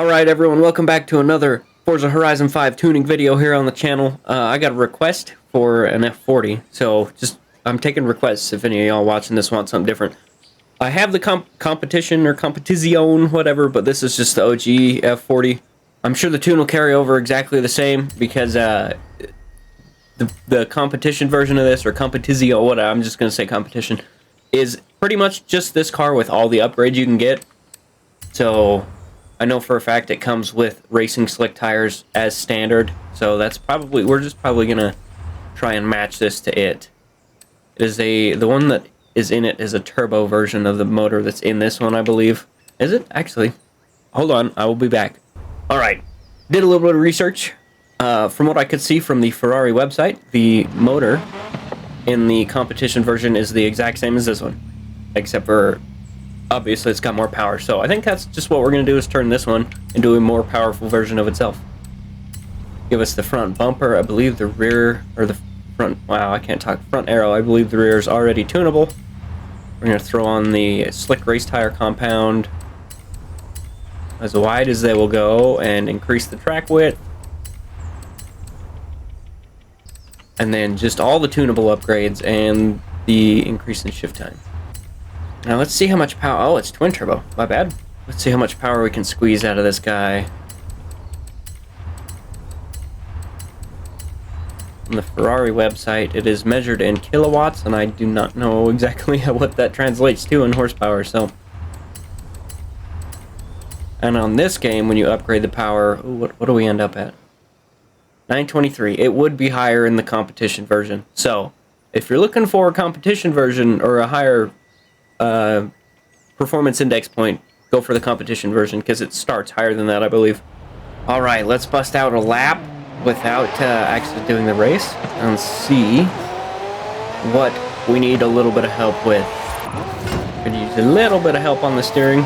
Alright everyone, welcome back to another Forza Horizon 5 tuning video here on the channel. I got a request for an F40, so I'm taking requests if any of y'all watching this want something different. I have the competition or competizione, whatever, but this is just the OG F40. I'm sure the tune will carry over exactly the same because the competition version of this, or competizione, whatever, I'm just going to say competition, is pretty much just this car with all the upgrades you can get. So I know for a fact it comes with racing slick tires as standard, so we're just probably gonna try and match this to it. The one that is in it is a turbo version of the motor that's in this one, I believe. Is it? Actually. Hold on, I will be back. Alright, did a little bit of research. From what I could see from the Ferrari website, the motor in the competition version is the exact same as this one, except for obviously it's got more power. So I think that's just what we're going to do, is turn this one into a more powerful version of itself. Give us the front bumper. I believe the rear, or the front, wow, I can't talk, front arrow, I believe the rear is already tunable. We're going to throw on the slick race tire compound as wide as they will go and increase the track width. And then just all the tunable upgrades and the increase in shift time. Now let's see how much power. Oh, it's twin turbo. My bad. Let's see how much power we can squeeze out of this guy. On the Ferrari website, it is measured in kilowatts, and I do not know exactly what that translates to in horsepower. So, and on this game, when you upgrade the power, what do we end up at? 923. It would be higher in the competition version. So, if you're looking for a competition version or a higher performance index point, go for the competition version because it starts higher than that, I believe. Alright, let's bust out a lap without actually doing the race and see what we need a little bit of help with. Could use a little bit of help on the steering.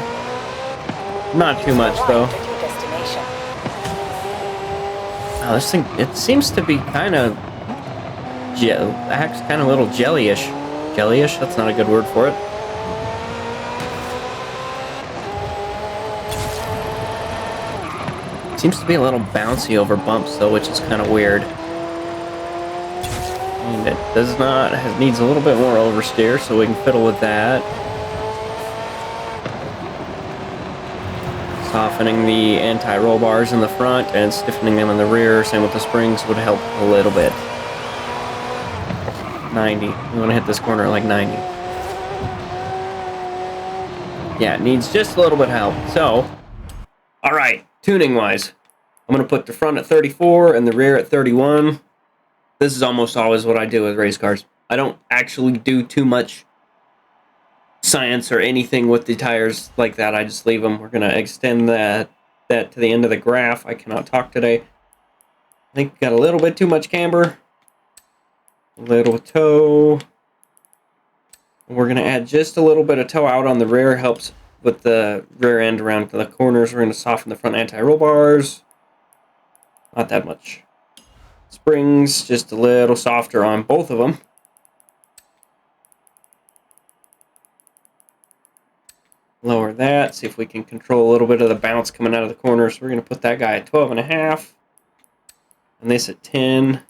Not too much though. Oh, this thing, it seems to be kind of acts kind of a little jellyish. Jellyish? That's not a good word for it. Seems to be a little bouncy over bumps though, which is kind of weird. And it does not, it needs a little bit more oversteer, so we can fiddle with that. Softening the anti-roll bars in the front and stiffening them in the rear, same with the springs, would help a little bit. 90. We want to hit this corner at like 90. Yeah, it needs just a little bit of help. So, alright. Tuning wise, I'm going to put the front at 34 and the rear at 31. This is almost always what I do with race cars. I don't actually do too much science or anything with the tires like that. I just leave them. We're going to extend that to the end of the graph. I cannot talk today. I think we got a little bit too much camber. A little toe. We're going to add just a little bit of toe out on the rear. Helps with the rear end around the corners. We're going to soften the front anti-roll bars. Not that much. Springs, just a little softer on both of them. Lower that, see if we can control a little bit of the bounce coming out of the corners. We're going to put that guy at 12.5. And this at 10.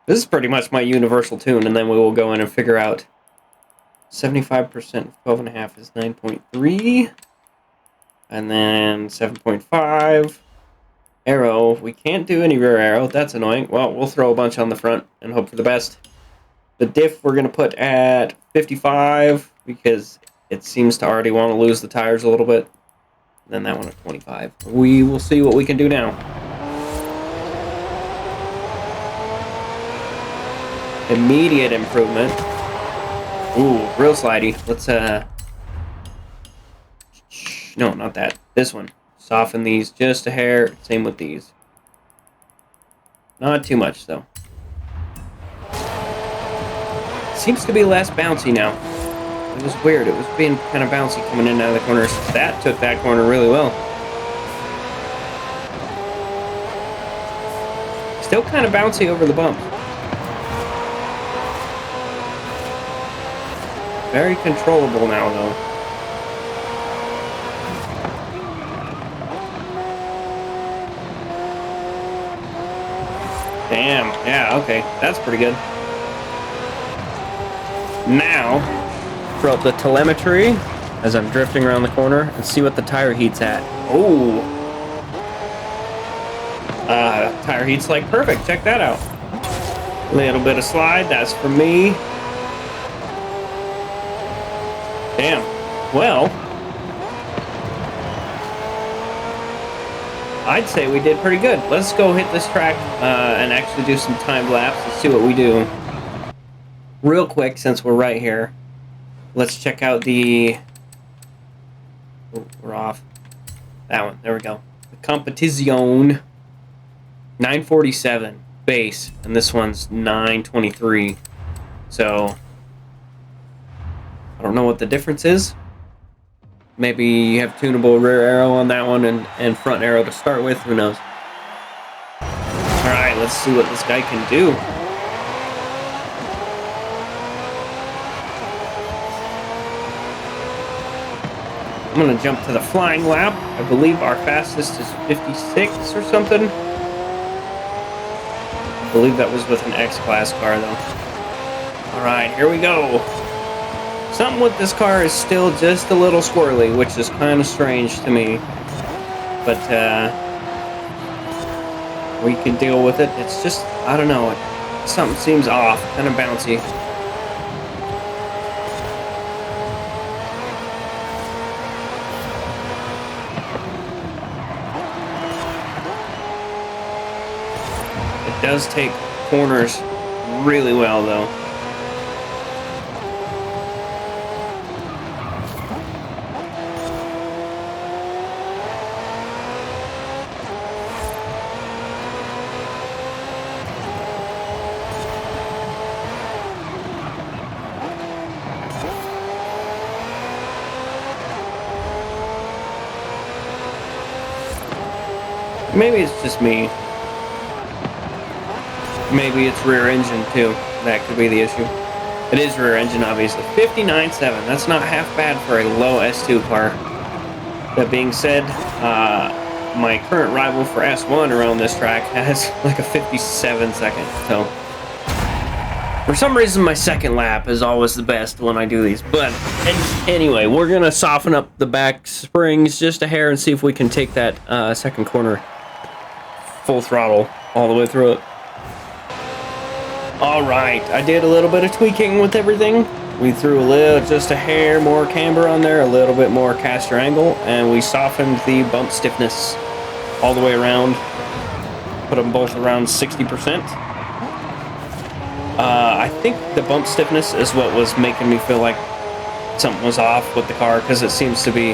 This is pretty much my universal tune, and then we will go in and figure out 75% of 12.5 is 9.3. And then 7.5. Arrow. We can't do any rear arrow. That's annoying. Well, we'll throw a bunch on the front and hope for the best. The diff we're going to put at 55 because it seems to already want to lose the tires a little bit. And then that one at 25. We will see what we can do now. Immediate improvement. Ooh, real slidey. Let's, no, not that. This one. Soften these just a hair. Same with these. Not too much, though. Seems to be less bouncy now. It was weird. It was being kind of bouncy coming in and out of the corners. That took that corner really well. Still kind of bouncy over the bumps. Very controllable now, though. Damn, yeah, okay, that's pretty good. Now, throw up the telemetry as I'm drifting around the corner and see what the tire heat's at. Oh, tire heat's like perfect. Check that out. Little bit of slide, that's for me. Damn, well, I'd say we did pretty good. Let's go hit this track and actually do some time lapse and see what we do. Real quick, since we're right here, let's check out the... Oh, we're off. That one, there we go. The Competizione 947 base, and this one's 923. So, I don't know what the difference is. Maybe you have tunable rear arrow on that one and front arrow to start with, who knows. Alright, let's see what this guy can do. I'm gonna jump to the flying lap. I believe our fastest is 56 or something. I believe that was with an X-Class car though. Alright, here we go. Something with this car is still just a little squirrely, which is kind of strange to me. But we can deal with it. It's just, I don't know, something seems off, kind of bouncy. It does take corners really well though. Maybe it's just me. Maybe it's rear engine too. That could be the issue. It is rear engine, obviously. 59.7. That's not half bad for a low S2 car. That being said, my current rival for S1 around this track has like a 57 second. So, for some reason, my second lap is always the best when I do these. But anyway, we're gonna soften up the back springs just a hair and see if we can take that second corner full throttle all the way through it. Alright, I did a little bit of tweaking with everything. We threw just a hair more camber on there, a little bit more caster angle, and we softened the bump stiffness all the way around. Put them both around 60%. I think the bump stiffness is what was making me feel like something was off with the car, because it seems to be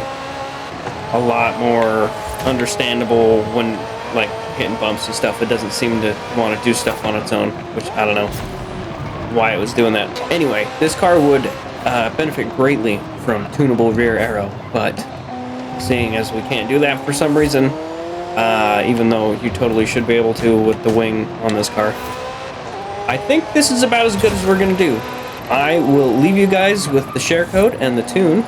a lot more understandable when like hitting bumps and stuff. It doesn't seem to want to do stuff on its own, which I don't know why it was doing that. Anyway, this car would benefit greatly from tunable rear arrow, but seeing as we can't do that for some reason, even though you totally should be able to with the wing on this car, I think this is about as good as we're gonna do. I will leave you guys with the share code and the tune,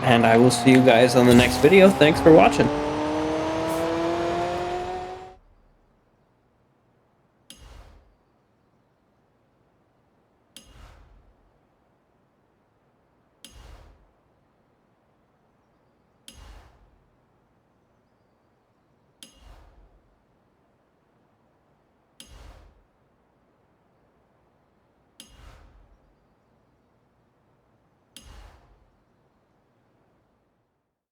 and I will see you guys on the next video. Thanks for watching.